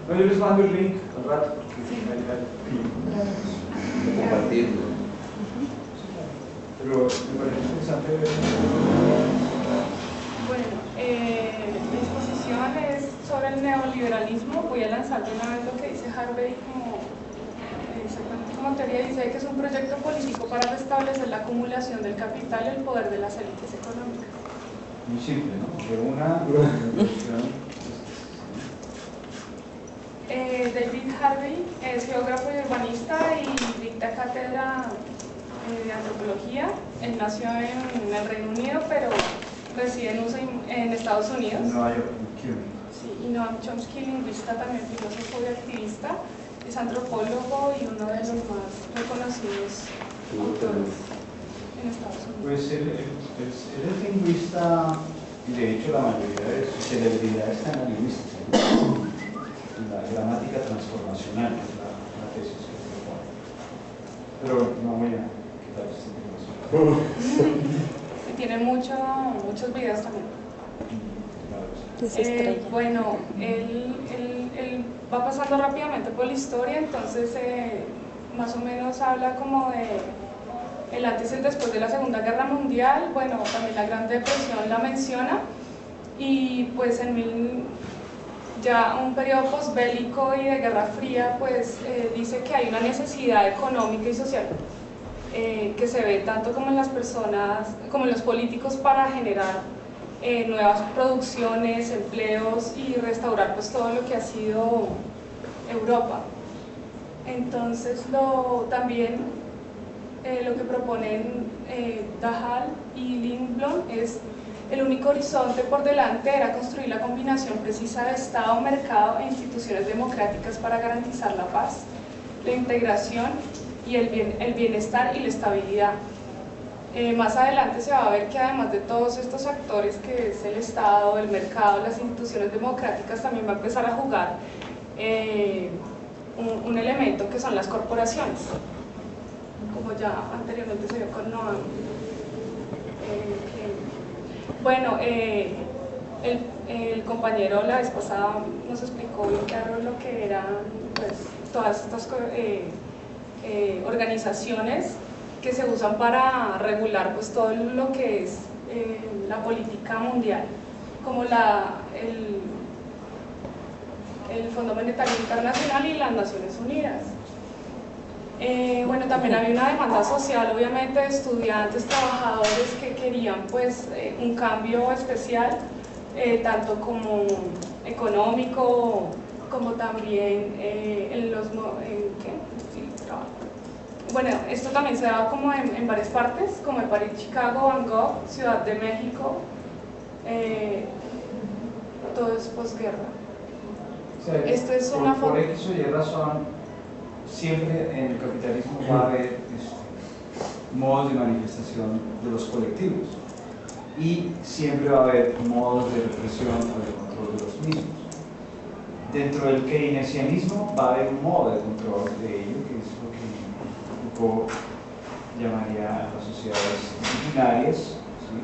No, yo les mando el link al rato. Compartirlo. Pero me parece interesante ver. Bueno, mi exposición es sobre el neoliberalismo. Voy a lanzar de una vez lo que dice Harvey como teoría. Dice que es un proyecto político para restablecer la acumulación del capital y el poder de las élites económicas. Muy simple, ¿no? De una introducción. David Harvey es geógrafo y urbanista y dicta cátedra de antropología. Él nació en el Reino Unido, pero reside en Estados Unidos. Nueva York, Sí, y Noam Chomsky, lingüista, también filósofo y activista, es antropólogo y uno de los más reconocidos autores en Estados Unidos. Pues él es lingüista y de hecho la mayoría de su celebridad está en la lingüística, en la gramática transformacional, que es la tesis que propone. Pero no voy a quitar este tema. Y tiene muchos videos también. Bueno, él va pasando rápidamente por la historia, entonces más o menos habla como de el antes y el después de la Segunda Guerra Mundial. Bueno, también la Gran Depresión la menciona, y pues ya un periodo posbélico y de Guerra Fría, pues dice que hay una necesidad económica y social que se ve tanto como en las personas, como en los políticos, para generar nuevas producciones, empleos y restaurar pues todo lo que ha sido Europa. Entonces también lo que proponen Dahl y Lindblom es el único horizonte por delante era construir la combinación precisa de Estado, mercado e instituciones democráticas para garantizar la paz, la integración y el bienestar y la estabilidad. Más adelante se va a ver que además de todos estos actores que es el Estado, el mercado, las instituciones democráticas, también va a empezar a jugar un elemento que son las corporaciones, como ya anteriormente se vio con Noam. Bueno, el compañero la vez pasada nos explicó bien claro lo que eran pues, todas estas organizaciones que se usan para regular pues, todo lo que es la política mundial, como el Fondo Monetario Internacional y las Naciones Unidas. Bueno, también había una demanda social, obviamente, de estudiantes, trabajadores que querían pues, un cambio especial, tanto como económico, como también en los... Bueno, esto también se daba como en varias partes, como en París, Chicago, Bangkok, Ciudad de México, todo es posguerra. O sea, Esto es una por X o Y razón, siempre en el capitalismo va a haber modos de manifestación de los colectivos y siempre va a haber modos de represión o de control de los mismos. Dentro del keynesianismo va a haber un modo de control de ello, que es lo que Foucault llamaría las sociedades disciplinarias, ¿sí?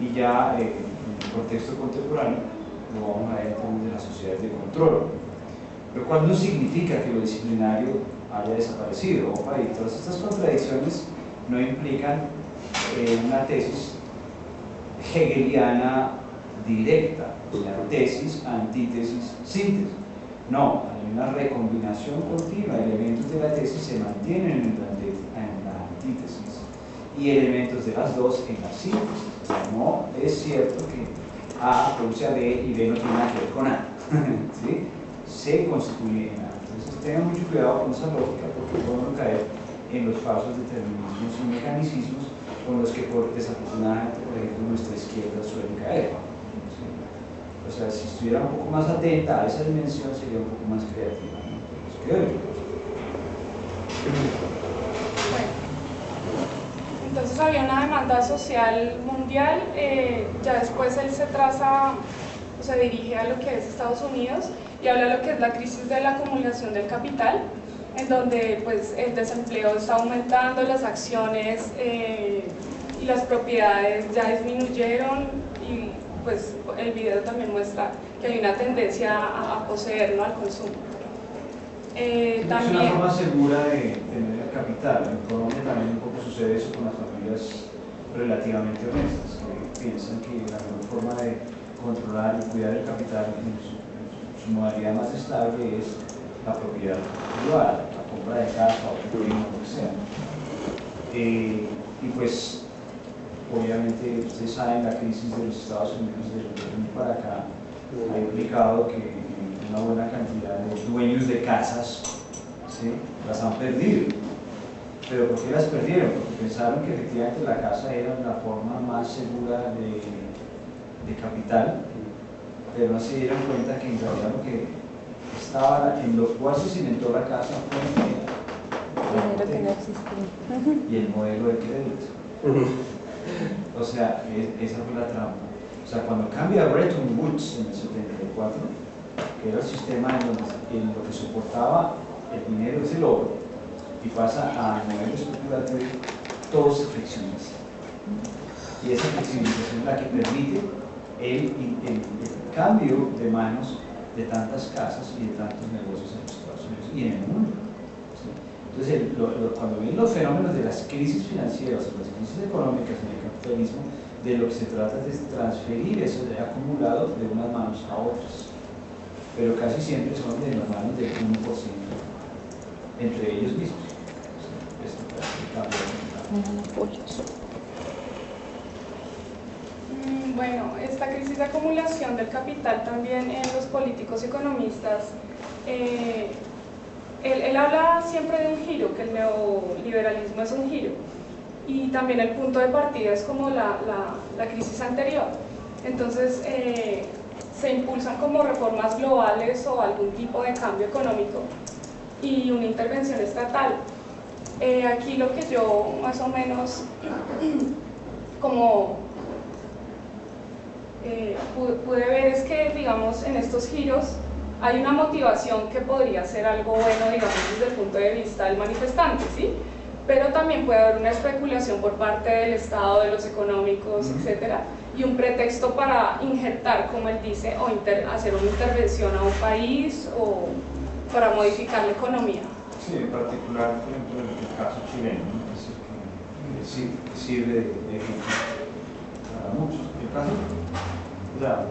Y ya en el contexto contemporáneo lo vamos a ver en términos de las sociedades de control. Lo cual no significa que lo disciplinario haya desaparecido. Opa, y todas estas contradicciones no implican una tesis hegeliana directa, la tesis, antítesis, síntesis. No, hay una recombinación continua, elementos de la tesis se mantienen en la antítesis y elementos de las dos en la síntesis. O sea, no es cierto que A produce a B y B no tiene nada que ver con A. ¿Sí? Se constituye en A. Entonces tengan mucho cuidado con esa lógica porque podemos caer en los falsos determinismos y mecanicismos con los que desafortunadamente, por ejemplo, nuestra izquierda suele caer. ¿Sí? O sea, si estuviera un poco más atenta a esa dimensión sería un poco más creativa, ¿no? Bueno, entonces había una demanda social mundial, ya después él se traza, o se dirige a lo que es Estados Unidos y habla de lo que es la crisis de la acumulación del capital, en donde pues, el desempleo está aumentando, las acciones y las propiedades ya disminuyeron y pues el video también muestra que hay una tendencia a poseer, ¿no?, al consumo. Es También, una forma segura de tener el capital. En Colombia también un poco sucede eso con las familias relativamente honestas, que piensan que la mejor forma de controlar y cuidar el capital en su modalidad más estable es la propiedad privada, la compra de casa o de lo que sea. Y pues, obviamente, ustedes saben, la crisis de los Estados Unidos desde el 2000 para acá ha implicado que una buena cantidad de dueños de casas, ¿sí?, las han perdido. ¿Pero por qué las perdieron? Porque pensaron que efectivamente la casa era la forma más segura de capital, pero no se dieron cuenta que en realidad lo que estaba, en lo cual se cimentó la casa fue Dinero que no existe. y el modelo de crédito. O sea, esa fue la trampa. O sea, cuando cambia Bretton Woods en el 74, que era el sistema en lo que soportaba el dinero es el oro, y pasa a modelo especulativo, todo se flexibiliza. Y esa flexibilización es la que permite el cambio de manos de tantas casas y de tantos negocios en los Estados Unidos y en el mundo. ¿Sí? Entonces, cuando ven los fenómenos de las crisis financieras o las crisis económicas en el capitalismo, de lo que se trata es de transferir eso de acumulado de unas manos a otras, pero casi siempre son de las manos del 1% entre ellos mismos. Bueno, esta crisis de acumulación del capital también en los políticos y economistas, él habla siempre de un giro, que el neoliberalismo es un giro, y también el punto de partida es como la crisis anterior. Entonces se impulsan como reformas globales o algún tipo de cambio económico y una intervención estatal. Aquí lo que yo más o menos como pude ver es que, digamos, en estos giros hay una motivación que podría ser algo bueno, digamos, desde el punto de vista del manifestante, ¿sí? Pero también puede haber una especulación por parte del Estado, de los económicos, etcétera, y un pretexto para injertar, como él dice, o hacer una intervención a un país o para modificar la economía. Sí, en particular, por ejemplo, en el caso chileno, es decir, que sirve de ejemplo para muchos. El caso, o sea,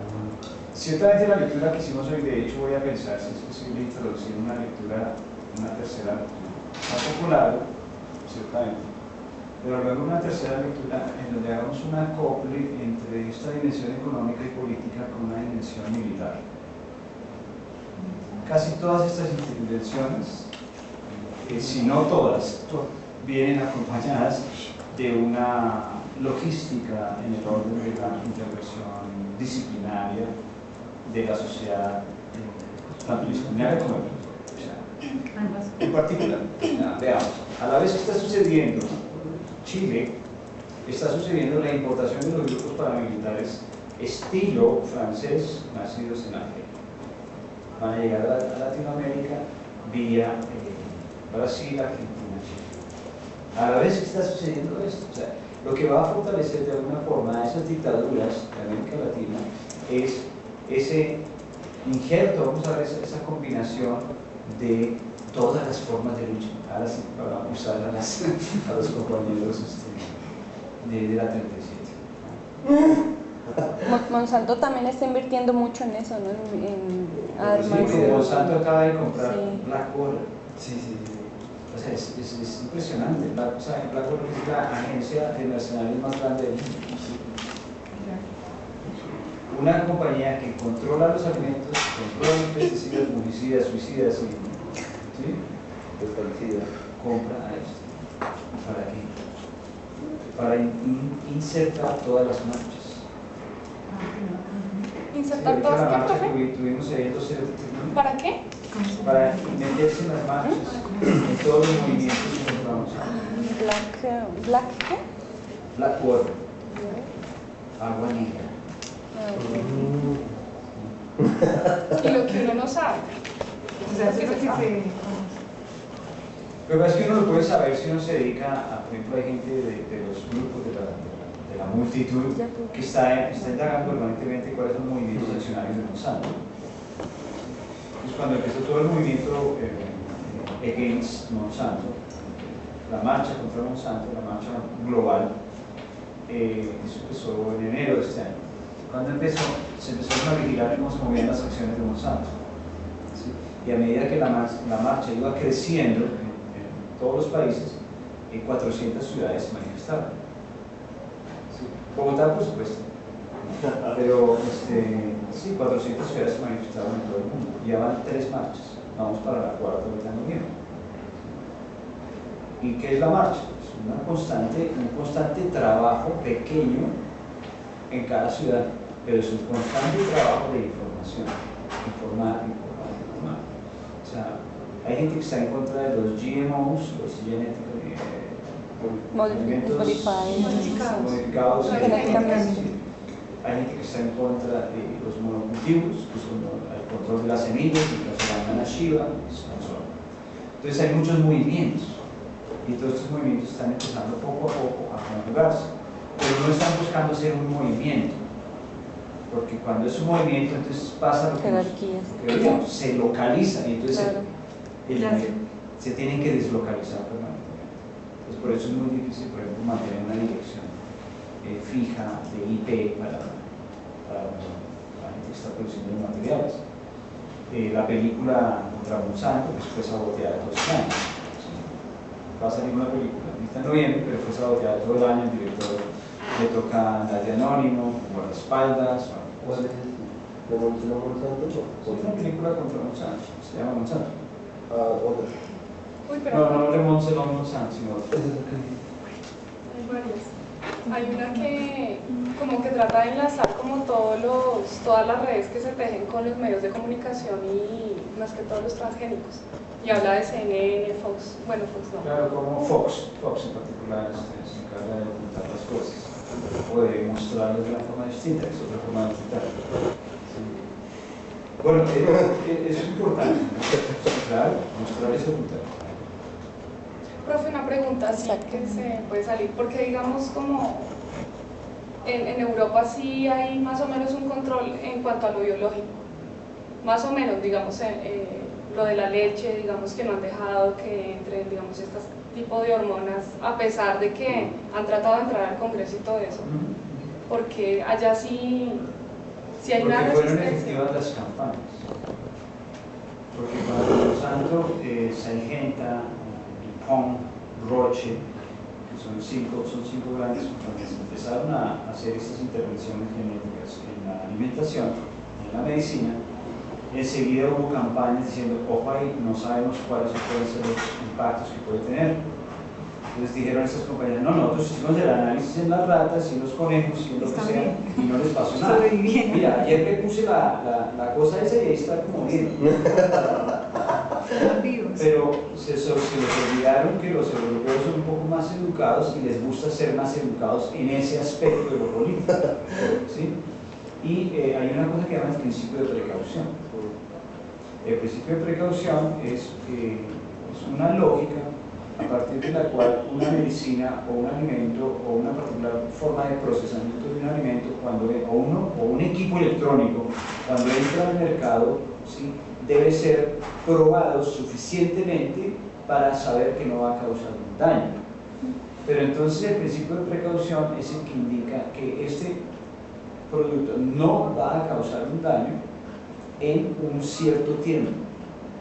ciertamente la lectura que hicimos hoy, de hecho voy a pensar si es posible introducir una lectura, una tercera lectura, tampoco larga, ciertamente, pero luego una tercera lectura en donde hagamos un acople entre esta dimensión económica y política con una dimensión militar. Casi todas estas intervenciones, si no todas, vienen acompañadas de una logística en el orden de la intervención disciplinaria de la sociedad, tanto disciplinaria como en particular. Veamos, a la vez que está sucediendo Chile, está sucediendo la importación de los grupos paramilitares estilo francés nacidos en Argelia. Van a llegar a Latinoamérica vía Brasil, Argentina, Chile. A la vez que está sucediendo esto, o sea, lo que va a fortalecer de alguna forma a esas dictaduras de América Latina es ese injerto, vamos a ver, esa combinación de todas las formas de lucha, ahora sí, para usar a los compañeros de la 37. Monsanto también está invirtiendo mucho en eso, ¿no? En armas. Sí, Monsanto acaba de comprar Blackwater. Sí. O sea, es impresionante. Blackwater es la agencia de mercenarios más grande del mundo. Una compañía que controla los alimentos, controla los pesticidas, fungicidas, suicidas, ¿sí? Compra a esto. ¿Para qué? Para insertar todas las marchas. ¿Insertar Sí, todas la qué, marcha profe? que tuvimos ahí en los ¿Para qué? para meterse en las marchas, en todos los movimientos que encontramos. ¿Black qué? Blackwater, agua negra. Y lo que uno no sabe. O sea, eso es lo que se... Lo que pasa es que uno lo puede saber si uno se dedica a, por ejemplo, hay gente de los grupos de la multitud que está indagando permanentemente cuáles son los movimientos accionarios de Monsanto. Entonces, cuando empezó todo el movimiento against Monsanto, la marcha contra Monsanto, la marcha global, eso empezó en enero de este año. Cuando se empezaron a vigilar cómo se movían las acciones de Monsanto. ¿Sí? Y a medida que la marcha iba creciendo en todos los países, 400 ciudades se manifestaban. ¿Sí? Bogotá, por supuesto. Pero sí, 400 ciudades se manifestaban en todo el mundo. Ya van 3 marchas. Vamos para la 4ª ahorita en noviembre. ¿Y qué es la marcha? Es un constante trabajo pequeño en cada ciudad, pero es un constante trabajo de información, informar. O sea, hay gente que está en contra de los GMOs, los genéticos modificados genéticamente. Hay gente que está en contra de los monocultivos, que son el control de las semillas, y que se llaman a Shiva. Entonces hay muchos movimientos. Y todos estos movimientos están empezando poco a poco a conjugarse, pero no están buscando ser un movimiento, porque cuando es un movimiento entonces pasa lo que se localiza y entonces claro. se tienen que deslocalizar permanentemente. Entonces por eso es muy difícil, por ejemplo, mantener una dirección fija de IP para la gente que está produciendo los materiales. La película contra Monsanto pues, fue saboteada todo este año. Va a salir una película, está en noviembre, pero fue saboteada todo el año. El director le toca andar de anónimo, guardaespaldas. ¿Cuál es? ¿De Monsanto? Es una película contra Monsanto, se llama Monsanto. Otra. Uy, pero No de Monsanto, sino otra. hay varias. Hay una que como que trata de enlazar como todas las redes que se tejen con los medios de comunicación y más que todos los transgénicos. Y habla de CNN, Fox, Fox no. Claro, como Fox en particular se encarga de ocultar las cosas o de mostrarlas de una forma distinta, que es otra forma de ocultar. Sí. Bueno, eso es importante, ¿no? Claro, mostrar es ocultar. Profe, una pregunta así que se puede salir, porque digamos como en Europa sí hay más o menos un control en cuanto a lo biológico, más o menos, digamos, lo de la leche, digamos que no han dejado que entren, digamos, este tipo de hormonas, a pesar de que han tratado de entrar al Congreso y todo eso, porque allá sí hay una porque fueron resistencia. efectivas las campañas, porque cuando Monsanto, Syngenta, DuPont, Roche, que son cinco grandes compañías, empezaron a hacer estas intervenciones genéticas en la alimentación, en la medicina, enseguida hubo campañas diciendo, ojo ahí, no sabemos cuáles pueden ser los impactos que puede tener. Entonces dijeron a estas compañías, no, nosotros hicimos el análisis en las ratas y en los conejos y en lo que sea, y no les pasó nada. Mira, ayer le puse la cosa esa y ahí está como bien. Pero se les olvidaron que los europeos son un poco más educados y les gusta ser más educados en ese aspecto de lo político. ¿Sí? Y hay una cosa que llama el principio de precaución. El principio de precaución es una lógica a partir de la cual una medicina o un alimento o una particular forma de procesamiento de un alimento o un equipo electrónico cuando entra al mercado, ¿sí?, debe ser probado suficientemente para saber que no va a causar un daño. Pero entonces el principio de precaución es el que indica que este producto no va a causar un daño en un cierto tiempo,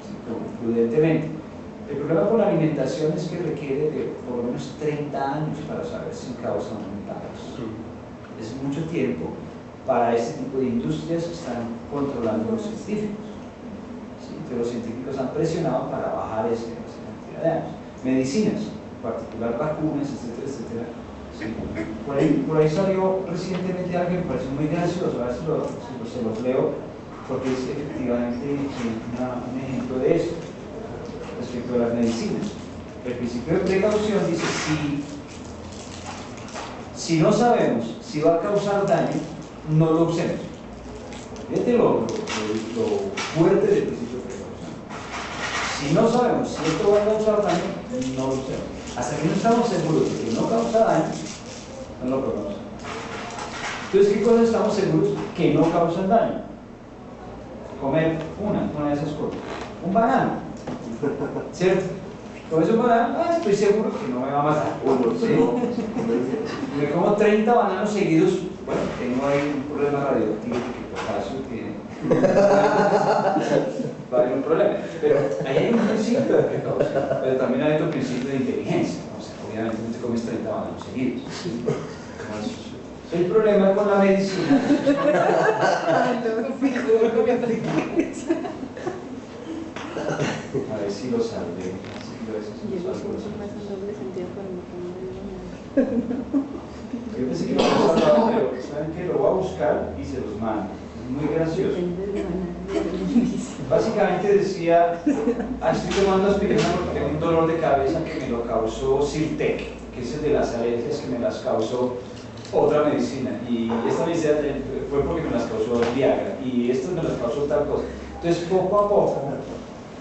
¿sí?, prudentemente. El problema con la alimentación es que requiere de por lo menos 30 años para saber si causa un impacto. Es mucho tiempo para este tipo de industrias que están controlando los científicos. ¿Sí? Entonces los científicos han presionado para bajar esa cantidad de años. Medicinas, en particular vacunas, etcétera, etcétera. Sí. Por ahí salió recientemente algo que me pareció muy gracioso, a ver si se los leo, porque es efectivamente un ejemplo de eso respecto a las medicinas. El principio de precaución dice, si no sabemos si va a causar daño, no lo usemos. Fíjate lo fuerte del principio de precaución. Si no sabemos si esto va a causar daño, no lo usemos. Hasta que no estamos seguros de que no causa daño, no lo podemos usar. Entonces, ¿qué cosas estamos seguros que no causan daño? Comer una de esas cosas. Un banano, ¿cierto? Comes un banano, estoy seguro que no me va a matar. ¿Sí? Me como 30 bananos seguidos, bueno, tengo ahí un problema radioactivo que potasio tiene. Va a haber un problema. Pero ahí hay un principio de precaución, pero también hay otro principio de inteligencia. O sea, obviamente no te comes 30 bananos seguidos. ¿Sí? El problema con la medicina. A ver si lo salve. Yo pensé que lo había salvado, pero saben que lo voy a buscar y se los mando. Es muy gracioso. Básicamente decía, estoy tomando aspirina porque tengo un dolor de cabeza que me lo causó Sirtec, que es el de las alergias que me las causó otra medicina, y esta medicina fue porque me las causó Viagra, y esto me las causó tal cosa. Entonces, poco a poco,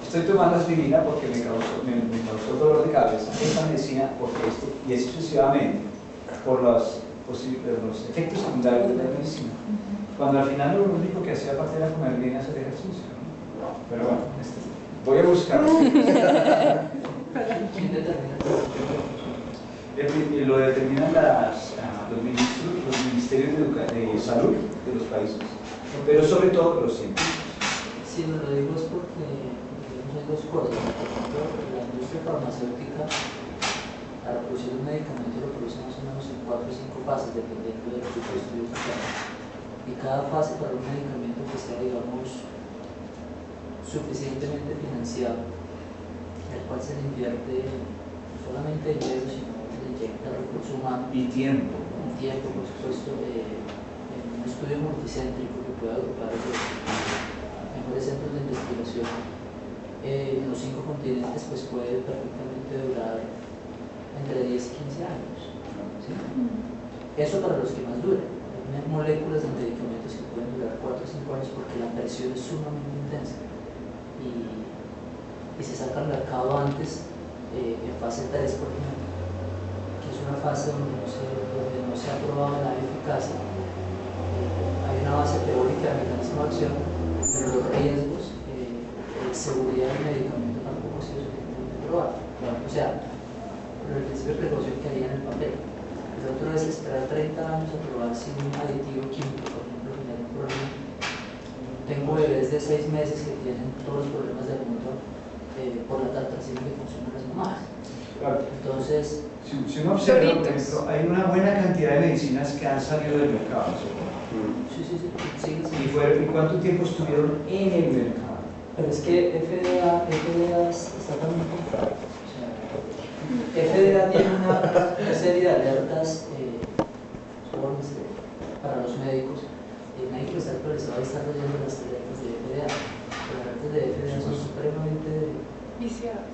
estoy tomando aspirina porque me causó dolor de cabeza, esta medicina porque esto, y así sucesivamente, por los efectos secundarios de la medicina. Cuando al final lo único que hacía parte era comer bien y hacer ejercicio, ¿no? Pero bueno, voy a buscarlo. ¿Quién determina? Lo determinan los ministerios de salud de los países, pero sobre todo los científicos. Sí, lo digo es porque hay dos cosas. Por ejemplo, la industria farmacéutica, la producción de un medicamento lo produce más o menos en 4 o 5 fases, dependiendo del tipo de estudio que sea. Y cada fase para un medicamento que sea, digamos, suficientemente financiado, el cual se le invierte no solamente dinero, sino inyecta recurso humano Y tiempo. por supuesto, en un estudio multicéntrico que pueda agrupar los mejores centros de investigación en los 5 continentes, pues puede perfectamente durar entre 10 y 15 años. ¿Sí? Eso para los que más duren. Hay moléculas de medicamentos que pueden durar 4 o 5 años porque la presión es sumamente intensa y se saca al mercado antes, en fase 3, por ejemplo, una fase donde no se ha probado la eficacia. Hay una base teórica de mecanismo de acción, pero los riesgos de seguridad del medicamento tampoco ha sido suficientemente probado. O sea, por el principio de precaución que haría en el papel. El otro es esperar 30 años a probar si un aditivo químico, por ejemplo, genera un problema. Tengo bebés de 6 meses que tienen todos los problemas del mundo por la tartracina que consumen las mamás. Entonces, si uno observa, por ejemplo, hay una buena cantidad de medicinas que han salido del mercado. sí. ¿Y cuánto tiempo estuvieron en el mercado? Pero es que FDA está también comprado. O sea, FDA tiene una serie de alertas para los médicos. El médico está actualizado y está leyendo las alertas de FDA. Las alertas de FDA son supremamente viciadas.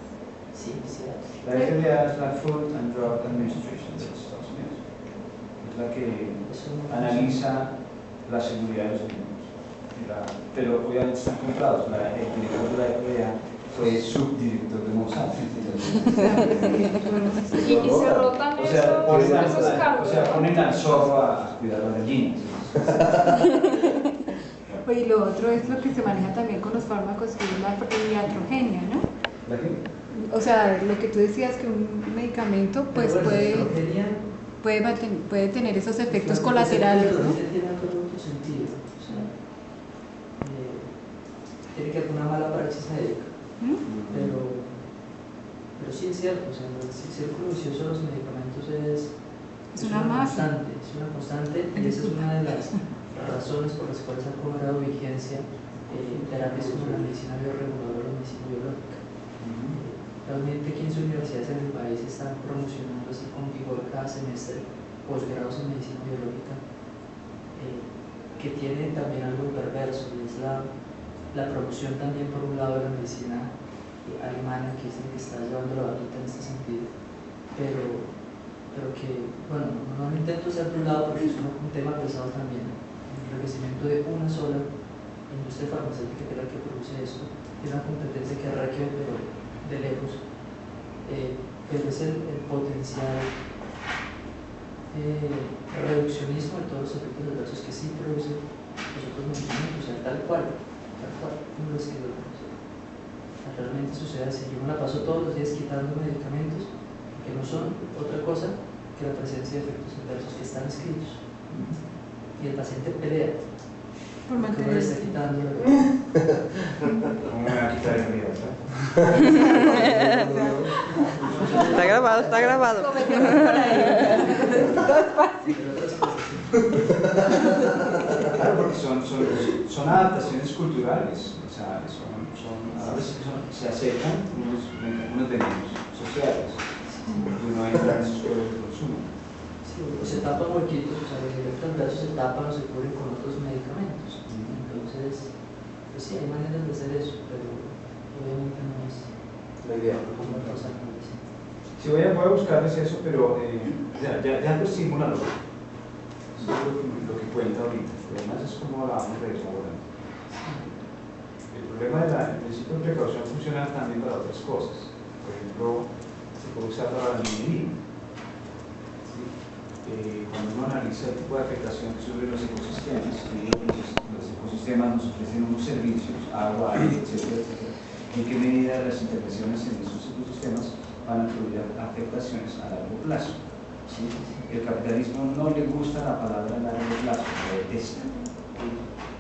Sí, viciadas. La FDA es la Food and Drug Administration de los Estados Unidos. Es la que analiza la seguridad de los alimentos. Pero obviamente están comprados. El director de la FDA fue subdirector de Monsanto. Y se rotan esos cargos. O sea, ponen al zorro a cuidar las gallinas. Y lo otro es lo que se maneja también con los fármacos, que es la iatrogenia, ¿no? ¿La qué? O sea, lo que tú decías, que un medicamento pues puede tener esos efectos colaterales, ¿no? Tiene otro sentido. O sea, tiene que haber una mala praxis médica. Pero sí es cierto, o sea, el círculo vicioso de los medicamentos es una constante, y esa es una de las razones por las cuales ha cobrado vigencia terapias como la medicina bioreguladora o la medicina biológica. Realmente 15 universidades en el país están promocionando así con vigor cada semestre posgrados en medicina biológica, que tiene también algo perverso, y es la promoción también por un lado de la medicina alemana, que es la que está llevando la batuta en este sentido, pero que, bueno, no intento ser de un lado porque es un tema pesado también. El enriquecimiento de una sola industria farmacéutica, que es la que produce esto, tiene una competencia que requiere, pero de lejos, pero es el potencial reduccionismo de todos los efectos adversos que sí producen los otros medicamentos, o sea, tal cual, como lo escribió. Realmente sucede así. Yo me la paso todos los días quitando medicamentos que no son otra cosa que la presencia de efectos adversos que están escritos. Y el paciente pelea por porque no le está mantenerse. quitando la ¿Cómo me va a quitar el vida? Está grabado, está grabado. Comencemos por ahí. Claro, porque son adaptaciones culturales, o sea, a veces se aceptan unos venenos sociales y uno entra en esos juegos de consumo. Sí, o se tapan huequitos, o sea, los efectos adversos se tapan o se cubren con otros medicamentos. Entonces, pues sí, hay maneras de hacer eso, pero obviamente no es La idea. como una cosa como dice. Sí, voy a buscarles eso, pero ya lo estimula eso es lo que cuenta ahorita. Además es como hablábamos de eso ahora. El problema del principio de precaución funciona también para otras cosas. Por ejemplo, se puede usar para la minería. ¿Sí? Cuando uno analiza el tipo de afectación que sufren los ecosistemas, y los ecosistemas nos ofrecen unos servicios, agua, aire, etcétera, etcétera, en qué medida las intervenciones en esos ecosistemas van a producir afectaciones a largo plazo. ¿Sí? El capitalismo no le gusta la palabra a largo plazo, la detesta,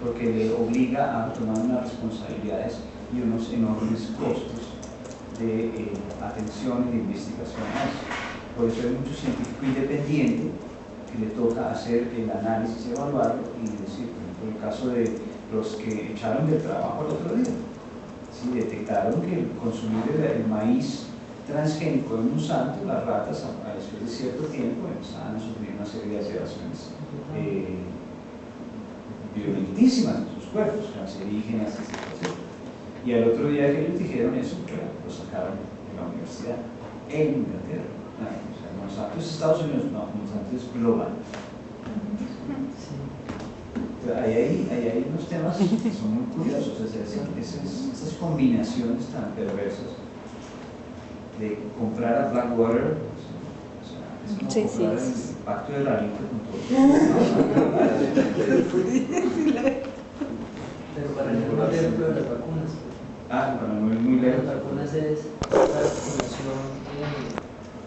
porque le obliga a tomar unas responsabilidades y unos enormes costos de atención y de investigación a eso. Por eso hay mucho científico independiente que le toca hacer el análisis, evaluarlo y decir, por ejemplo, el caso de los que echaron del trabajo el otro día, ¿sí? Detectaron que el consumir el maíz transgénico de Monsanto, las ratas después de cierto tiempo empezaban a sufrir una serie de alteraciones violentísimas en sus cuerpos, cancerígenas, etc. Y al otro día que les dijeron eso, lo sacaron de la universidad en Inglaterra. O sea, Monsanto es Estados Unidos, no, Monsanto es global. Ahí hay unos temas que son muy curiosos, esas combinaciones tan perversas de comprar a Blackwater, o sea, es como Sí, comprar sí. el pacto de la Rita con todo. Pero para el ejemplo de las vacunas, Para no ir muy lejos. las vacunas es la Fundación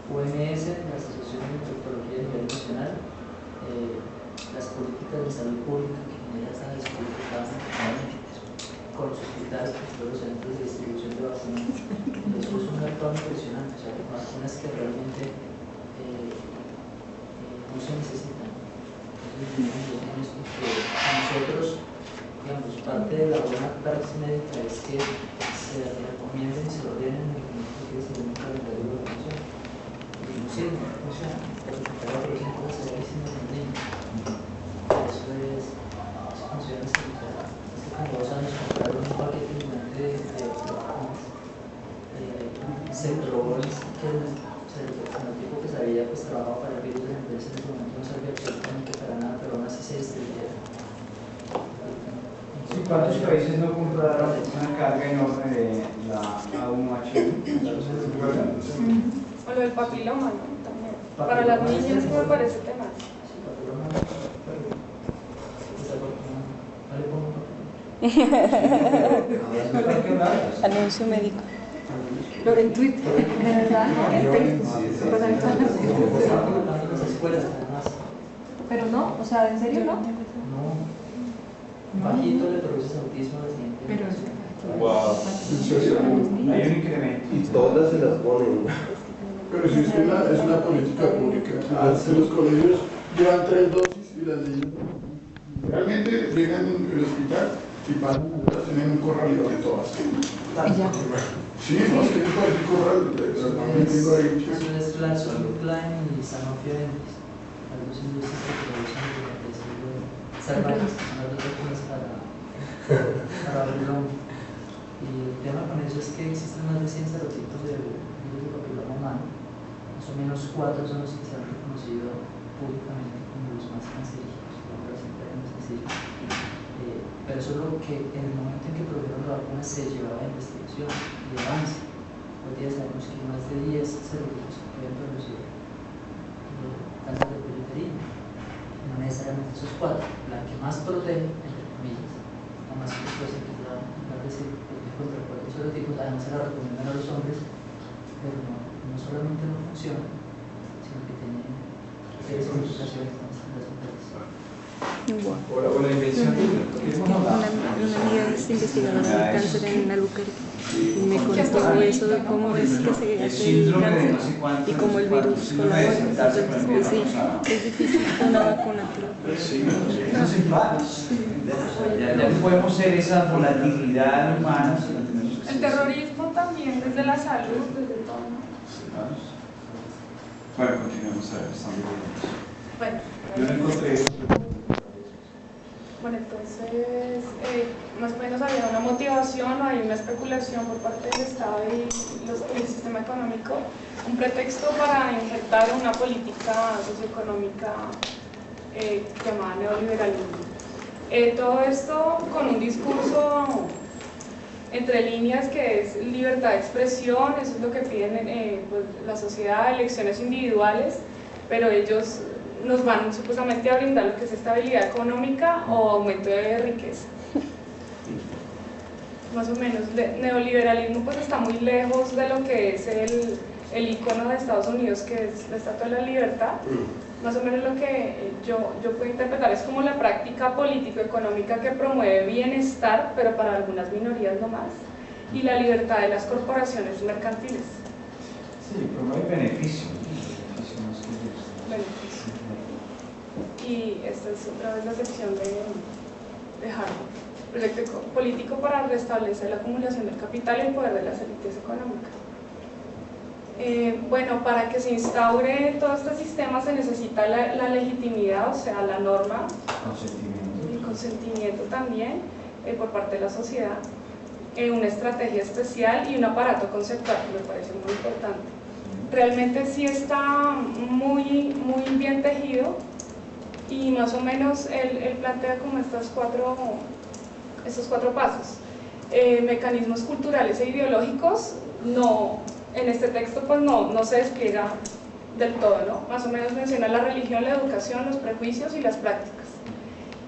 OMS, la Asociación de Infectología a nivel nacional, las políticas de salud pública que genera esta despoliticadas con los hospitales, con los centros de distribución de vacunas. Eso es un mercado impresionante, o sea, vacunas que realmente no se necesitan. Entonces, nosotros, digamos, parte de la buena praxis médica es que se recomienden y se ordenen medicamentos que se den un calendario de vacunación. Y no sirve, o sea, para la próxima cosa se ve diciendo en línea. Eso funciona así. Hace como 2 años compraron un paquete gigante de vacunas. Se probó el fenotipo que sabía, pues trabajaba para el virus de la empresa en ese momento, no servía absolutamente para nada, pero aún así se distribuyeron. Sí, ¿cuántos países no compraron una carga enorme de la A1H1? O lo del papiloma, ¿no? También. Para las niñas me parece tema. Sí, papiloma, pero desafortunadamente, no le pongo papiloma. Anuncio médico. Pero en Twitter, de verdad, no, en Facebook. Las escuelas, además. Pero no, o sea, ¿en serio no? No. Bajito le produces autismo a la gente. Pero Wow. Hay un incremento. Y todas se las ponen. Pero si es una política pública, antes los colegios llevan 3 dosis y las niñas realmente llegan al hospital y pasan, tienen un corralito de todas. y ya. Sí, no, es que es para el corral, tengo ahí. Eso es GlaxoSmithKline y Sanofi Aventis, las dos industrias que producen salvajes, son las dos vacunas para abrir el hombre. Y el tema con eso es que existen más de 100 serotipos de virus de papiloma humano, más o menos 4 son los que se han reconocido públicamente como los más cancerígenos, pero eso es lo que en el momento en que produjeron la vacuna se llevaba a investigación y avance. Hoy día sabemos que hay más de 10 serotipos que pueden producir cáncer de piel característica. No necesariamente esos cuatro, la que más protege, entre comillas, la más costosa, que es la contra cualquier otro tipo, además se la recomiendan a los hombres, pero no solamente no funciona, sino que tiene serias complicaciones en las mujeres. O la invención Una amiga es investigadora de cáncer en Albuquerque y me contó eso de cómo es que se hace el cáncer y cómo el virus colabora. Entonces, pues sí, es difícil con una vacuna. Sí, eso es claro. Ya no podemos ser esa volatilidad humana. El terrorismo también, desde la salud, desde todo, ¿no? Bueno, continuemos a ver, estamos viendo. Bueno. Yo no encontré eso. Bueno, entonces, más o menos había una motivación o hay una especulación por parte del Estado y el sistema económico, un pretexto para injertar una política socioeconómica llamada neoliberalismo. Todo esto con un discurso entre líneas que es libertad de expresión, eso es lo que piden pues, la sociedad, elecciones individuales, pero ellos nos van supuestamente a brindar lo que es estabilidad económica o aumento de riqueza. Más o menos, el neoliberalismo pues está muy lejos de lo que es el icono de Estados Unidos, que es la Estatua de la Libertad. Más o menos lo que yo puedo interpretar es como la práctica político-económica que promueve bienestar, pero para algunas minorías no más, y la libertad de las corporaciones mercantiles. Sí, promueve beneficio. Beneficio. Y esta es otra vez la sección de Harvard. Proyecto político para restablecer la acumulación del capital y el poder de las élites económicas. Bueno, para que se instaure todo este sistema se necesita la legitimidad, o sea, la norma, el consentimiento también por parte de la sociedad, una estrategia especial y un aparato conceptual, que me parece muy importante. Realmente sí está muy bien tejido y más o menos él plantea como estos cuatro pasos. Mecanismos culturales e ideológicos, en este texto pues no se despliega del todo, ¿no? Más o menos menciona la religión, la educación, los prejuicios y las prácticas.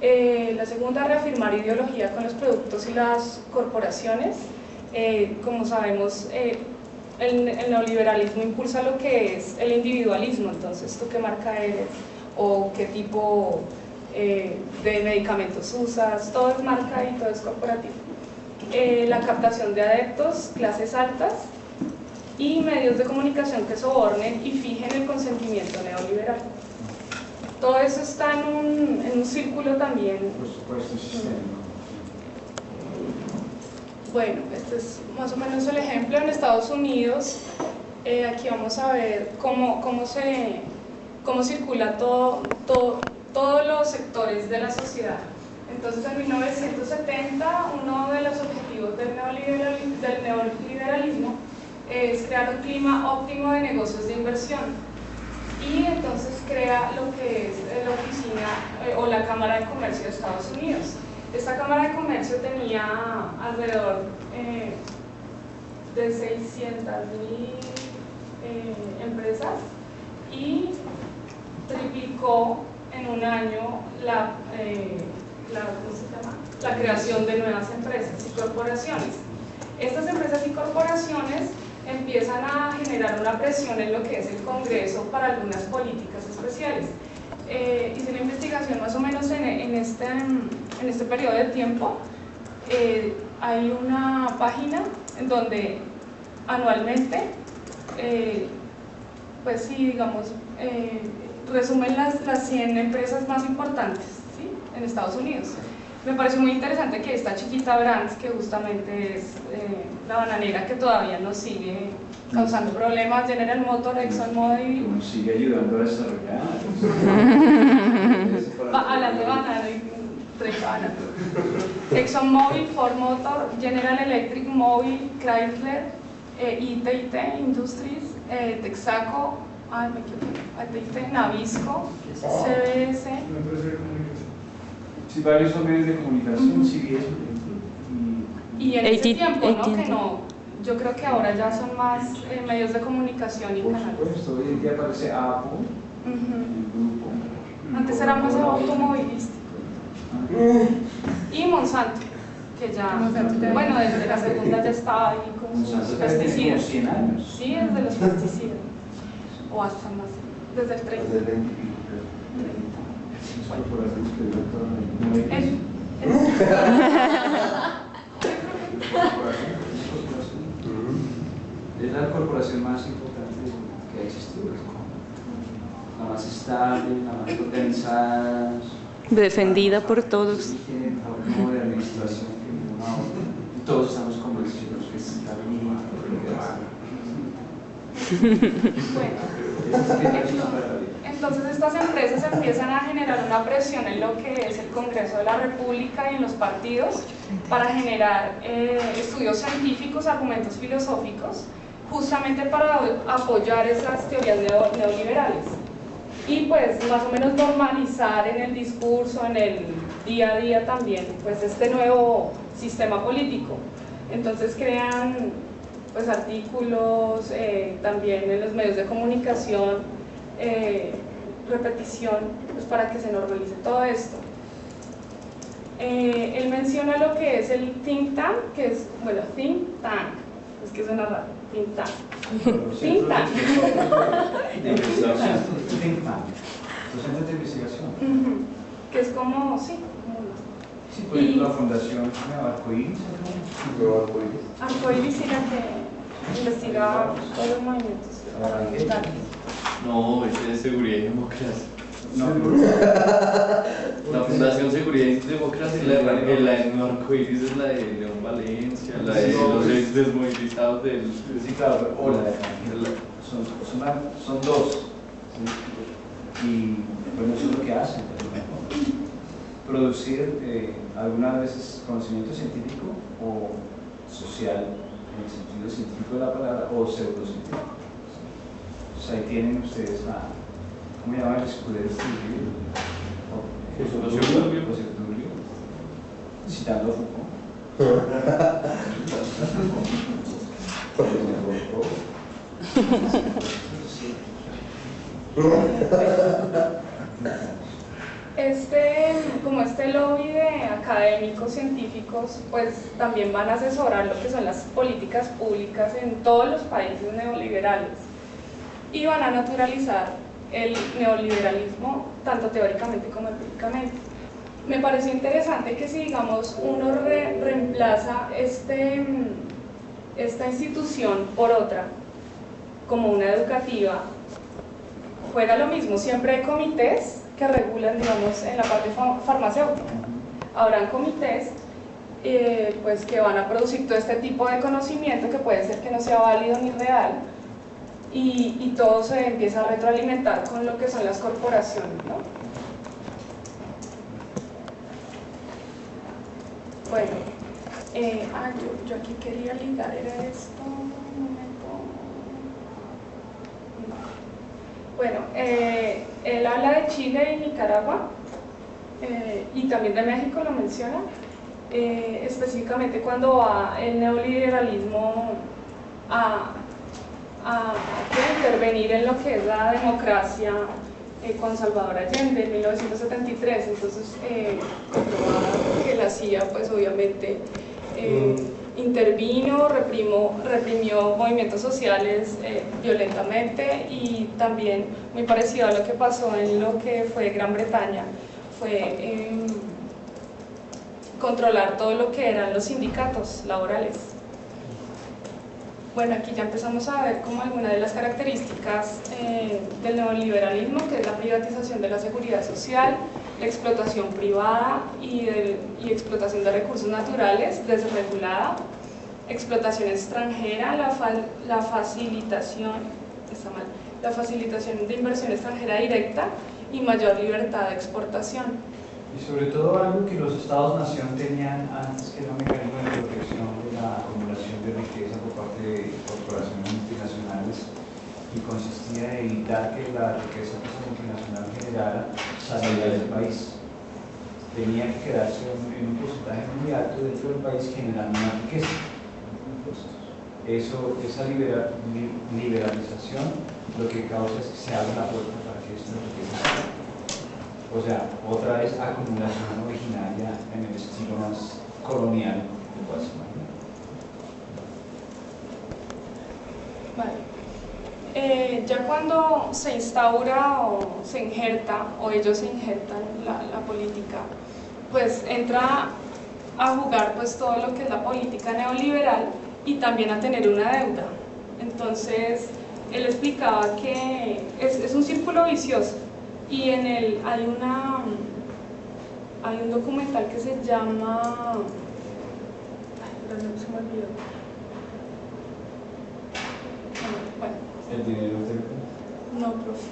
La segunda, reafirmar ideología con los productos y las corporaciones. Como sabemos, el neoliberalismo impulsa lo que es el individualismo, entonces tú qué marca eres o qué tipo de medicamentos usas, todo es marca y todo es corporativo. La captación de adeptos, clases altas y medios de comunicación que sobornen y fijen el consentimiento neoliberal. Todo eso está en un círculo también. Por supuesto, sistémico. Bueno, este es más o menos el ejemplo. En Estados Unidos, aquí vamos a ver cómo circula todos los sectores de la sociedad. Entonces, en 1970, uno de los objetivos del neoliberalismo es crear un clima óptimo de negocios de inversión. Y entonces crea lo que es la oficina o la Cámara de Comercio de Estados Unidos. Esta Cámara de Comercio tenía alrededor de 600.000 empresas y triplicó en un año la creación de nuevas empresas y corporaciones. Estas empresas y corporaciones empiezan a generar una presión en lo que es el Congreso para algunas políticas especiales. Hice una investigación más o menos en este periodo de tiempo. Hay una página en donde anualmente, pues sí, digamos, resumen las 100 empresas más importantes, ¿sí?, en Estados Unidos. Me pareció muy interesante que esta chiquita Brands, que justamente es la bananera que todavía nos sigue causando problemas, General Motors, ExxonMobil, Nos sigue ayudando a desarrollar. hablando de banana y tres bananas. ExxonMobil, Ford Motor, General Electric, Mobil, Chrysler, ITT Industries, Texaco, Nabisco, CBS. Sí, varios son medios de comunicación, CBS, y en ese tiempo, ¿no? Yo creo que ahora ya son más medios de comunicación y por canales. supuesto, hoy en día aparece Apple, el grupo. Antes era más automovilístico. Y Monsanto, que ya, bueno, desde la segunda ya estaba ahí con sus pesticidas. 100 años. Sí, desde los pesticidas. O hasta más, desde el 30. Desde el 20 Es la corporación más importante que ha existido, la más estable, la más organizada, Defendida por todos. tiene mejor de administración que ninguna otra. Y todos estamos convencidos que es la mínima Entonces estas empresas empiezan a generar una presión en lo que es el Congreso de la República y en los partidos para generar estudios científicos, argumentos filosóficos, justamente para apoyar esas teorías neoliberales y pues más o menos normalizar en el discurso, en el día a día también, pues este nuevo sistema político. Entonces crean pues artículos, también en los medios de comunicación, repetición, pues para que se normalice todo esto. Él menciona lo que es el think tank, que es, bueno, think tank, es que suena raro, think tank. Think tank. Think tank, los centros de investigación. Que es como, sí, Sí, por ejemplo, la Fundación Arcoíris. Arcoíris era que investiga todos los movimientos ambientales. No, ese es Seguridad y Democracia. No, La Fundación Seguridad y Democracia, la de Arcoíris es la de León Valencia, la de los desmovilizados del... sí, claro, pero hola, son dos. Y bueno, eso es lo que hacen. Producir algunas veces conocimiento científico o social, en el sentido científico de la palabra, o pseudocientífico. O sea, ahí tienen ustedes la, ¿cómo llaman el escudero este libro? José Tulio, citando a Foucault. Como este lobby de académicos científicos, pues también van a asesorar lo que son las políticas públicas en todos los países neoliberales y van a naturalizar el neoliberalismo tanto teóricamente como empíricamente. Me pareció interesante que si, digamos, uno reemplaza esta institución por otra, como una educativa, juega lo mismo. Siempre hay comités que regulan, digamos, en la parte farmacéutica. Habrán comités pues, que van a producir todo este tipo de conocimiento que puede ser que no sea válido ni real, y todo se empieza a retroalimentar con lo que son las corporaciones, ¿no? Bueno, yo aquí quería ligar, era esto, un momento. No. Bueno, él habla de Chile y Nicaragua, y también de México lo menciona, específicamente cuando va el neoliberalismo a intervenir en lo que es la democracia con Salvador Allende en 1973. Entonces comprobaba que la CIA pues obviamente intervino, reprimió movimientos sociales violentamente, y también muy parecido a lo que pasó en lo que fue Gran Bretaña, fue controlar todo lo que eran los sindicatos laborales. Bueno, aquí ya empezamos a ver como algunas de las características del neoliberalismo, que es la privatización de la seguridad social, la explotación privada y explotación de recursos naturales desregulada, explotación extranjera, la facilitación de inversión extranjera directa y mayor libertad de exportación. Y sobre todo algo que los estados-nación tenían antes, que era un mecanismo de protección de la acumulación de riqueza por parte de corporaciones multinacionales, y consistía en evitar que la riqueza que esa multinacional generara saliera del país. Tenía que quedarse en un porcentaje muy alto dentro del país generando una riqueza. Esa liberalización lo que causa es que se abre la puerta para que esta riqueza salga. O sea, otra vez acumulación originaria en el estilo más colonial que puedas imaginar. Vale. Ya cuando se instaura o se injerta, o ellos se injertan la política, pues entra a jugar pues todo lo que es la política neoliberal y también a tener una deuda. Entonces, él explicaba que es un círculo vicioso y en él hay un documental que se llama... Ay, no se me olvidó. Bueno. ¿El dinero es del... No, profe.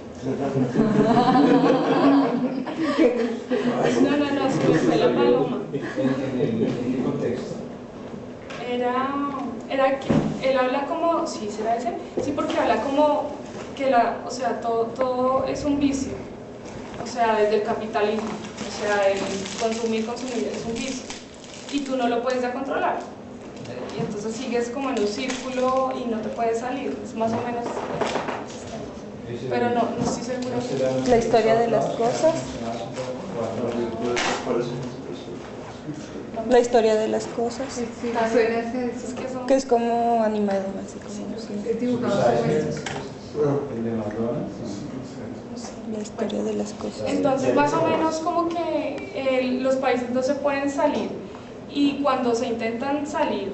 No, se me fue la paloma. ¿En qué contexto? Era que él habla como, sí, ¿será ese? Sí, porque habla como que o sea, todo es un vicio, o sea, desde el capitalismo, o sea, el consumir es un vicio y tú no lo puedes ya controlar. Y entonces sigues como en un círculo y no te puedes salir, es más o menos... Pero no estoy segura. La historia de las cosas. La historia de las cosas. Sí, suena ese, que es como animado, así como es dibujado secuencias. ¿El de McDonald's? la historia de las cosas. Entonces, más o menos como que los países no se pueden salir y cuando se intentan salir,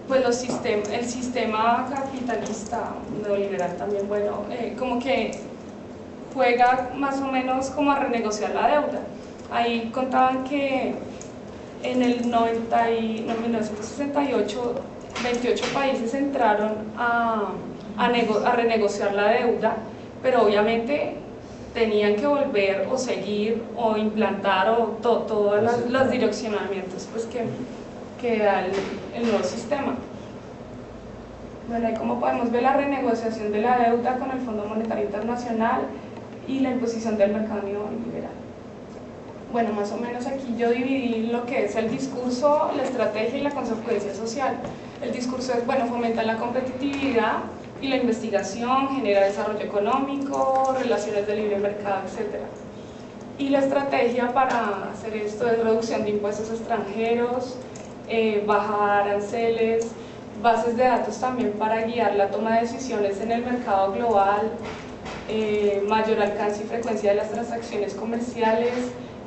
pues el sistema capitalista, neoliberal también, bueno, como que juega más o menos como a renegociar la deuda. Ahí contaban que en el 1968, 28 países entraron a renegociar la deuda, pero obviamente tenían que volver o seguir o implantar o todos los direccionamientos pues, que da el nuevo sistema. Bueno, ahí como podemos ver la renegociación de la deuda con el Fondo Monetario Internacional y la imposición del mercado neoliberal. Bueno, más o menos aquí yo dividí lo que es el discurso, la estrategia y la consecuencia social. El discurso es, bueno, fomenta la competitividad y la investigación, genera desarrollo económico, relaciones de libre mercado, etc. Y la estrategia para hacer esto es reducción de impuestos extranjeros, baja aranceles, bases de datos también para guiar la toma de decisiones en el mercado global, mayor alcance y frecuencia de las transacciones comerciales.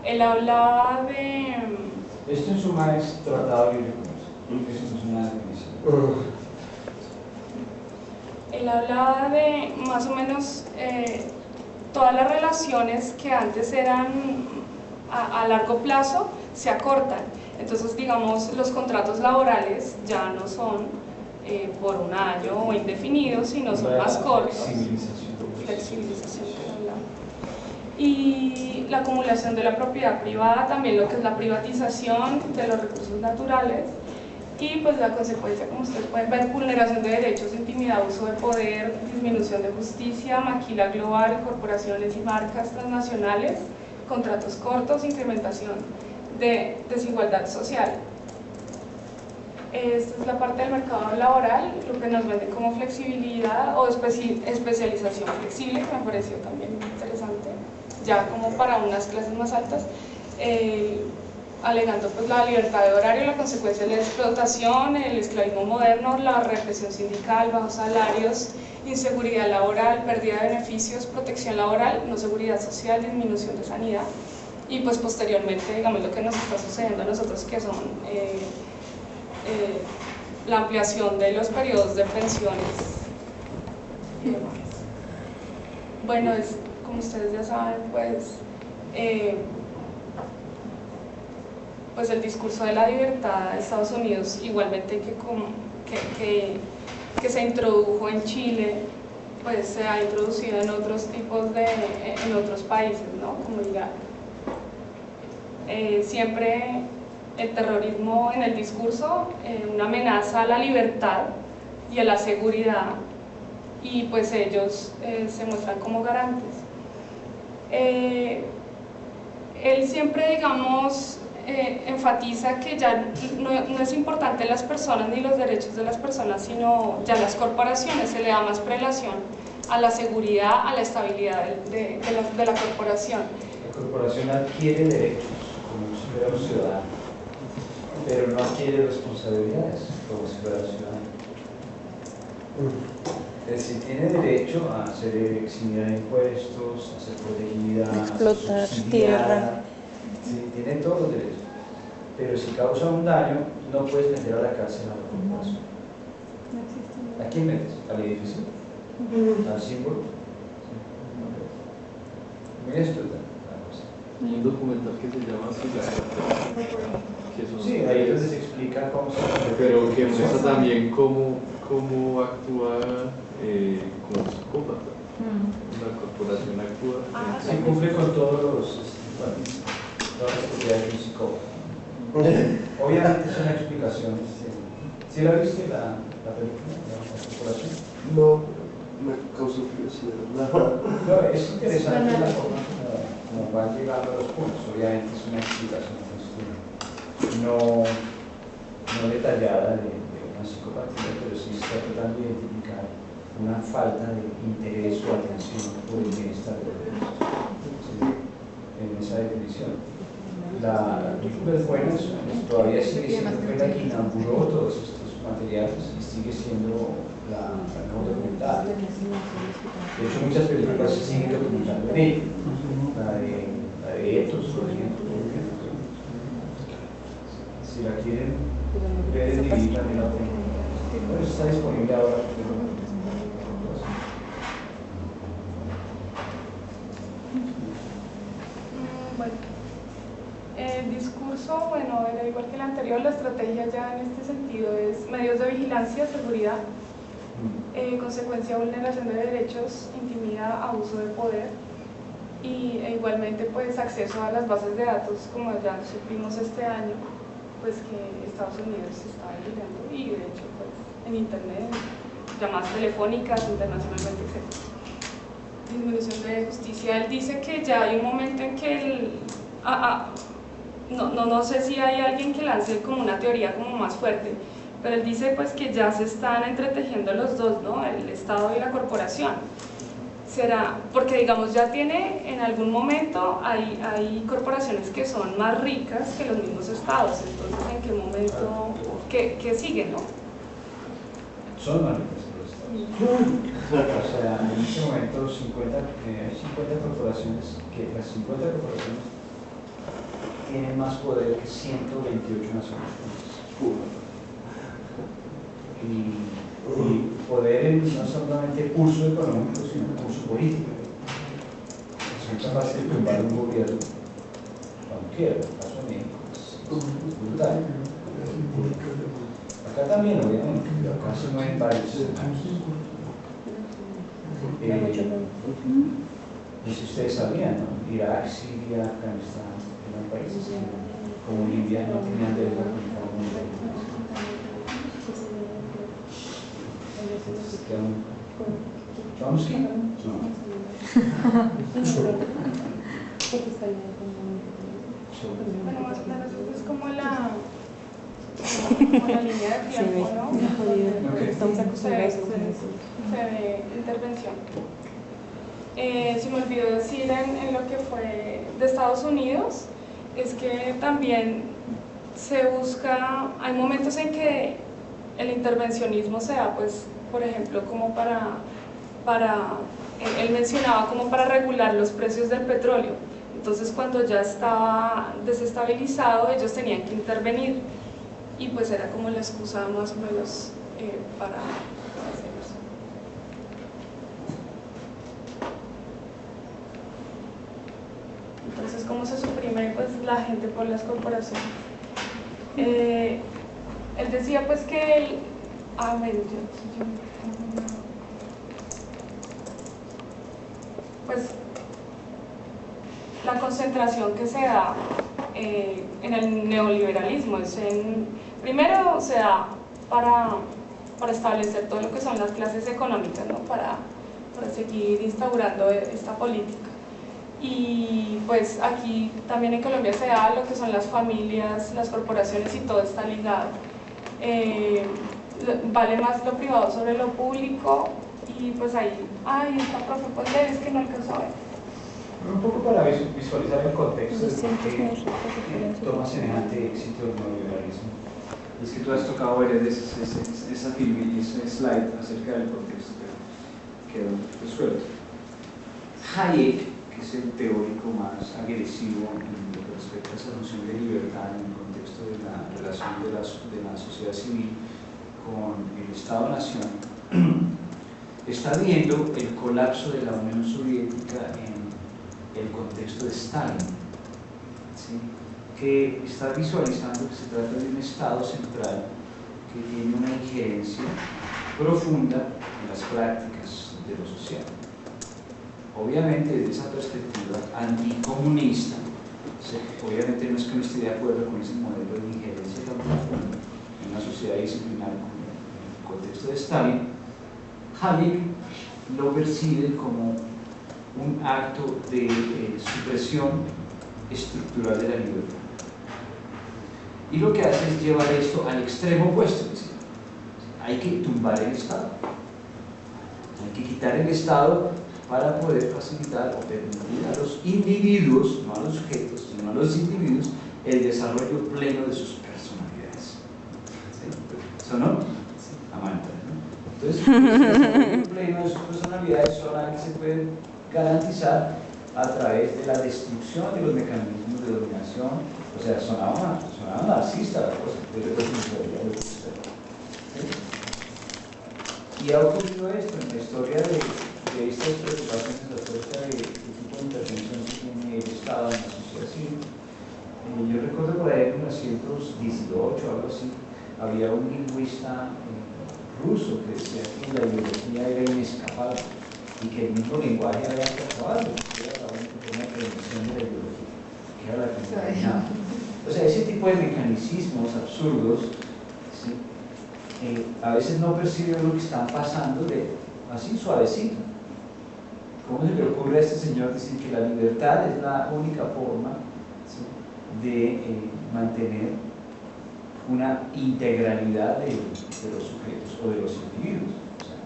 Él hablaba de... Esto en suma es tratado de libre comercio, eso no es una definición. Él hablaba de más o menos todas las relaciones que antes eran a largo plazo se acortan. Entonces, digamos, los contratos laborales ya no son por un año o indefinidos, sino son más cortos. Flexibilización. Y la acumulación de la propiedad privada, también lo que es la privatización de los recursos naturales y pues la consecuencia, como ustedes pueden ver, vulneración de derechos, intimidad, uso de poder, disminución de justicia, maquila global, corporaciones y marcas transnacionales, contratos cortos, incrementación de desigualdad social. Esta es la parte del mercado laboral, lo que nos vende como flexibilidad o especialización flexible, que me pareció también interesante, ya como para unas clases más altas, alegando pues la libertad de horario, la consecuencia de la explotación, el esclavismo moderno, la represión sindical, bajos salarios, inseguridad laboral, pérdida de beneficios, protección laboral, no seguridad social, disminución de sanidad y pues posteriormente, digamos, lo que nos está sucediendo a nosotros, que son la ampliación de los periodos de pensiones y demás. Bueno, como ustedes ya saben, pues el discurso de la libertad de Estados Unidos, igualmente que se introdujo en Chile, pues se ha introducido en otros tipos en otros países, ¿no? Como Irak. Siempre el terrorismo en el discurso, una amenaza a la libertad y a la seguridad, y pues ellos se muestran como garantes. Él siempre, digamos, enfatiza que ya no es importante las personas ni los derechos de las personas, sino ya las corporaciones, se le da más prelación a la seguridad, a la estabilidad de la corporación. La corporación adquiere derechos como si fuera un ciudadano, pero no adquiere responsabilidades como si fuera ciudadano. Es decir, tiene derecho a ser eximida de impuestos, a ser protegida, explotar a ser tierra. Sí, tiene todos los derechos. Pero si causa un daño, no puedes meter a la cárcel a la corporación. ¿A quién metes? ¿Al edificio? ¿Al símbolo? Muy astuta la cosa. Hay un documental que se llama así, Sí, ahí es donde se explica cómo se hace. pero que muestra también cómo actúa como psicópata. La corporación actúa. Se cumple con todas las propiedades de un psicópata. Obviamente es una explicación. ¿Sí la viste la película, la corporación? No, me causó curiosidad. No, es interesante la forma como van llegando a los puntos. Obviamente es una explicación no detallada de una psicopatía, pero sí está tratando de identificar una falta de interés o atención por el bienestar de los demás. Sí, en esa definición. La película es buena, todavía sigue siendo la que inauguró todos estos materiales y sigue siendo la no documental. De hecho, muchas películas se siguen documentando en ello. La de Ethos, por ejemplo. Si la quieren ver en DVD, también la tengo. Bueno, está disponible ahora. Bueno, el discurso, bueno, era igual que el anterior, la estrategia ya en este sentido es medios de vigilancia, seguridad, consecuencia, vulneración de derechos, intimidad, abuso de poder y igualmente pues acceso a las bases de datos, como ya supimos este año, pues que Estados Unidos se está vigilando y de hecho pues en internet, llamadas telefónicas internacionalmente, etc. Disminución de justicia. Él dice que ya hay un momento en que no sé si hay alguien que lance como una teoría como más fuerte, pero él dice pues que ya se están entretejiendo los dos, ¿no? El Estado y la corporación. Será, porque digamos ya tiene, en algún momento hay corporaciones que son más ricas que los mismos estados, entonces en qué momento, ¿qué sigue, no? Son más ricas que los estados. O sea, en este momento hay 50 corporaciones, que las 50 corporaciones tienen más poder que 128 naciones unidas. Y poder en no solamente curso económico, sino curso político. Son capaces de tumbar un gobierno cuando quieran, en el caso de México, es brutal. Acá también, obviamente, acá se mueven varios escenarios. No sé si ustedes sabían, ¿no? Irak, Siria, Afganistán, eran países como Libia, no tenían deuda con el mundo. ¿Chomsky? No. Bueno, más o menos es como la línea de tiempo, ¿no? Estamos acostumbrados a se ve intervención. Se me olvidó decir en lo que fue de Estados Unidos, es que también se busca, hay momentos en que el intervencionismo se da, pues, por ejemplo, como él mencionaba como para regular los precios del petróleo. Entonces, cuando ya estaba desestabilizado, ellos tenían que intervenir y pues era como la excusa más o menos para hacer eso. Entonces, ¿cómo se suprime pues la gente por las corporaciones? Él decía pues que pues la concentración que se da en el neoliberalismo es primero se da para establecer todo lo que son las clases económicas, ¿no? para seguir instaurando esta política. Y pues aquí también en Colombia se da lo que son las familias, las corporaciones y todo está ligado. Vale más lo privado sobre lo público y pues ahí, ay, esta profe, pues es que no alcanzó a ver. Un poco para visualizar el contexto de por qué toma semejante éxito el neoliberalismo. Es que tú has tocado varias veces ese slide acerca del contexto que quedó resuelto. Hayek, que es el teórico más agresivo en lo que respecta a esa noción de libertad en el contexto de la relación de la sociedad civil con el Estado-Nación, está viendo el colapso de la Unión Soviética en el contexto de Stalin, ¿sí? Que está visualizando que se trata de un Estado central que tiene una injerencia profunda en las prácticas de lo social. Obviamente, desde esa perspectiva anticomunista, obviamente no es que no esté de acuerdo con ese modelo de injerencia tan profunda en una sociedad disciplinar como el contexto de Stalin. Hayek lo percibe como un acto de supresión estructural de la libertad. Y lo que hace es llevar esto al extremo opuesto, es decir, hay que tumbar el Estado, hay que quitar el Estado para poder facilitar o permitir a los individuos, no a los sujetos, sino a los individuos, el desarrollo pleno de sus personalidades. ¿Sí? ¿Eso no? Amante, ¿no? Entonces, el desarrollo pleno de sus personalidades solamente se puede garantizar a través de la destrucción de los mecanismos de dominación. O sea, sonaba marxista la cosa, pero es ¿sí? Y ha ocurrido esto en la historia de estas preocupaciones acerca de qué tipo de intervención tiene el Estado en la sociedad civil. Yo recuerdo por ahí en 1918 o algo así, había un lingüista ruso que decía que la ideología era inescapable y que el mismo lenguaje había acabado, que era la única forma de prevención de la ideología, que era la que o sea, ese tipo de mecanismos absurdos, ¿sí? A veces no perciben lo que están pasando así suavecito. ¿Cómo se le ocurre a este señor decir que la libertad es la única forma, ¿sí?, de mantener una integralidad de los sujetos o de los individuos? O sea,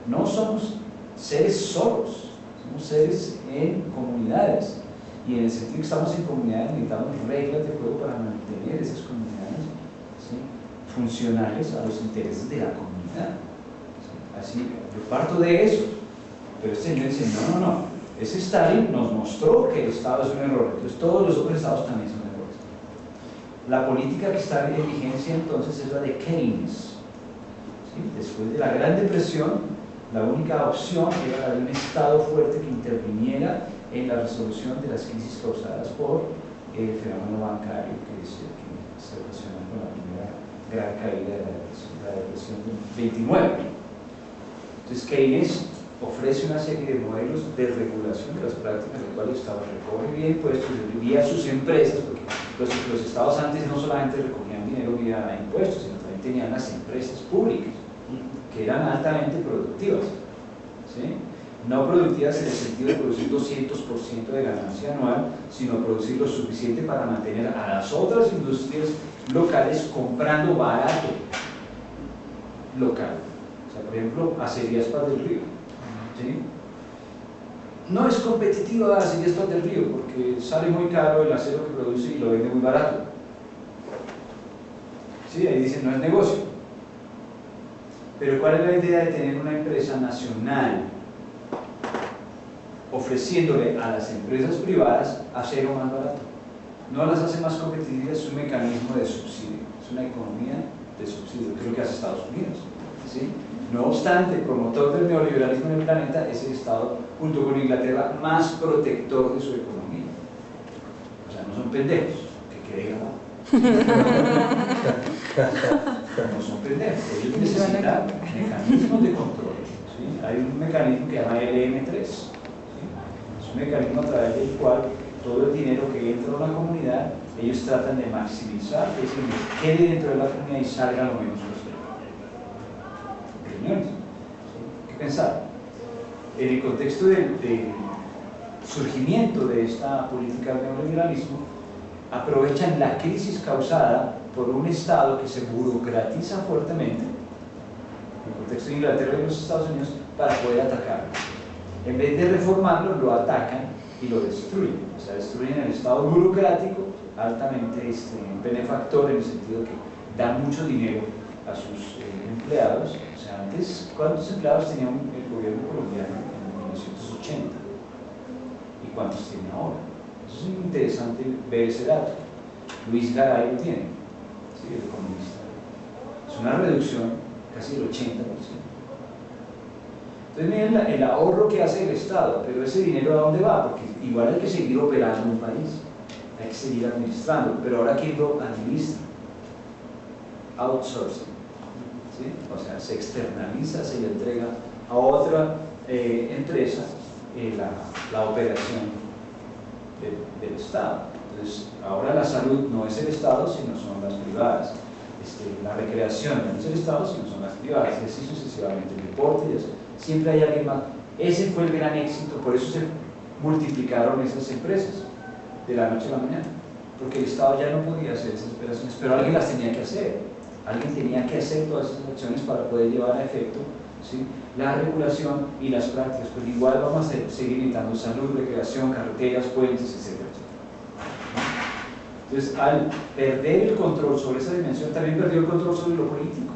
no somos seres solos, somos seres en comunidades, y en el sentido que estamos en comunidades necesitamos reglas de juego para mantener esas comunidades, ¿sí?, funcionales a los intereses de la comunidad. ¿Sí? Así, yo parto de eso, pero este señor dice, no, ese Stalin nos mostró que el Estado es un error, entonces todos los otros estados también son errores. La política que está en vigencia entonces es la de Keynes. ¿Sí? Después de la Gran Depresión, la única opción era la de un Estado fuerte que interviniera en la resolución de las crisis causadas por el fenómeno bancario, que es el que se relaciona con la primera gran caída de la depresión del 29. Entonces Keynes ofrece una serie de modelos de regulación de las prácticas del cual el Estado recoge vía impuestos, vía sus empresas, porque los estados antes no solamente recogían dinero vía impuestos, sino también tenían las empresas públicas, que eran altamente productivas, ¿sí? No productivas en el sentido de producir 200% de ganancia anual, sino producir lo suficiente para mantener a las otras industrias locales comprando barato local. O sea, por ejemplo, Acerías Paz del Río, ¿sí? No es competitiva Acerías Paz del Río porque sale muy caro el acero que produce y lo vende muy barato. ¿Sí? Ahí dicen, no es negocio. Pero ¿cuál es la idea de tener una empresa nacional ofreciéndole a las empresas privadas acero más barato? No las hace más competitivas, es un mecanismo de subsidio, es una economía de subsidio, que es lo que hace Estados Unidos, ¿sí? No obstante, promotor del neoliberalismo en el planeta, es el Estado, junto con Inglaterra, más protector de su economía. O sea, no son pendejos, que quede grabado. No son pendejos, ellos necesitan mecanismos de control, ¿sí? Hay un mecanismo que se llama LM3, ¿sí? Es un mecanismo a través del cual todo el dinero que entra a una comunidad, ellos tratan de maximizar, que ese dinero quede dentro de la comunidad y salga lo menos posible. Señores, ¿sí? ¿Qué pensar? En el contexto del surgimiento de esta política del neoliberalismo, aprovechan la crisis causada por un Estado que se burocratiza fuertemente, en el contexto de Inglaterra y los Estados Unidos, para poder atacarlo. En vez de reformarlo, lo atacan y lo destruyen. O sea, destruyen el Estado burocrático, altamente benefactor, en el sentido que da mucho dinero a sus empleados. O sea, antes, ¿cuántos empleados tenía el gobierno colombiano en 1980? ¿Y cuántos tiene ahora? Eso es interesante ver ese dato. Luis Garay lo tiene, ¿sí? El economista. Es una reducción casi del 80%. Entonces miren el ahorro que hace el Estado, pero ese dinero ¿a dónde va? Porque igual hay que seguir operando en un país, hay que seguir administrando, pero ahora ¿quién lo administra? Outsourcing, ¿sí? O sea, se externaliza, se le entrega a otra empresa la operación del Estado. Entonces, ahora la salud no es el Estado, sino son las privadas. La recreación no es el Estado, sino son las privadas, y así sucesivamente, el deporte y eso. Siempre hay alguien más. Ese fue el gran éxito, por eso se multiplicaron esas empresas de la noche a la mañana, porque el Estado ya no podía hacer esas operaciones, pero alguien las tenía que hacer. Alguien tenía que hacer todas esas acciones para poder llevar a efecto, ¿sí?, la regulación y las prácticas, pero igual vamos a seguir necesitando salud, recreación, carreteras, puentes, etc. Entonces, al perder el control sobre esa dimensión, también perdió el control sobre lo político.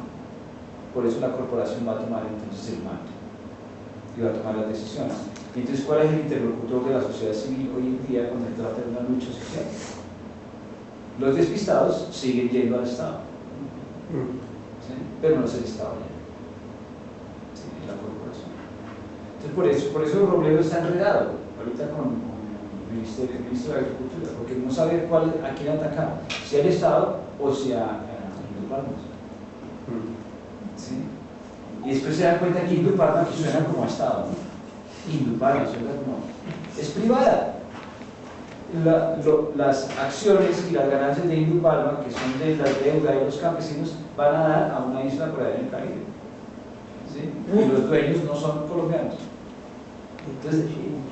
Por eso la corporación va a tomar entonces el mando y va a tomar las decisiones. Y entonces, ¿cuál es el interlocutor de la sociedad civil hoy en día cuando se trata de una lucha social? Los despistados siguen yendo al Estado, ¿sí?, pero no es el Estado ya, ¿sí?, es la corporación. Entonces, por eso Robledo está enredado ahorita con el ministro de Agricultura, porque no sabe a quién atacar, si al Estado o si a Indupalma. ¿Sí? Y después se dan cuenta que Indupalma que suena como Estado, ¿no? Indupalma suena como... es privada. Las acciones y las ganancias de Indupalma, que son de la deuda de los campesinos, van a dar a una isla por allá en el Caribe, ¿sí? Y los dueños no son colombianos. Entonces,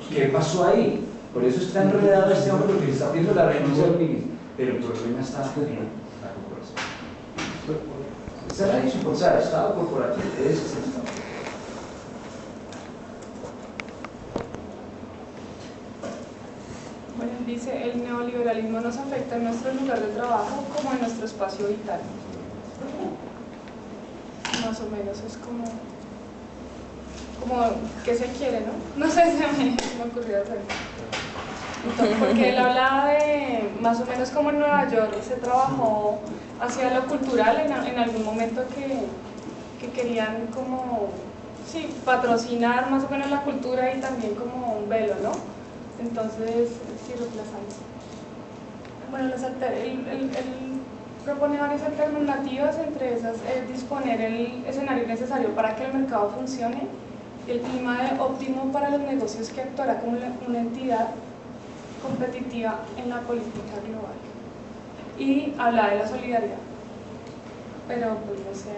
¿qué pasó ahí? Por eso está enredado este hombre, porque está pidiendo la renuncia del ministro, pero el problema está en la corporación. Esa es la dificultad, Estado corporativo, ese es el Estado. Bueno, dice, el neoliberalismo nos afecta en nuestro lugar de trabajo como en nuestro espacio vital. Más o menos es como que se quiere, ¿no? No sé, se me ocurrió hacer. Entonces, porque él hablaba de más o menos como en Nueva York se trabajó hacia lo cultural en algún momento que querían como, sí, patrocinar más o menos la cultura y también como un velo, ¿no? Entonces, sí, reemplazando. Bueno, él propone varias alternativas, entre esas disponer el escenario necesario para que el mercado funcione, el clima óptimo para los negocios que actuará como una entidad competitiva en la política global, y habla de la solidaridad, pero pues no sé,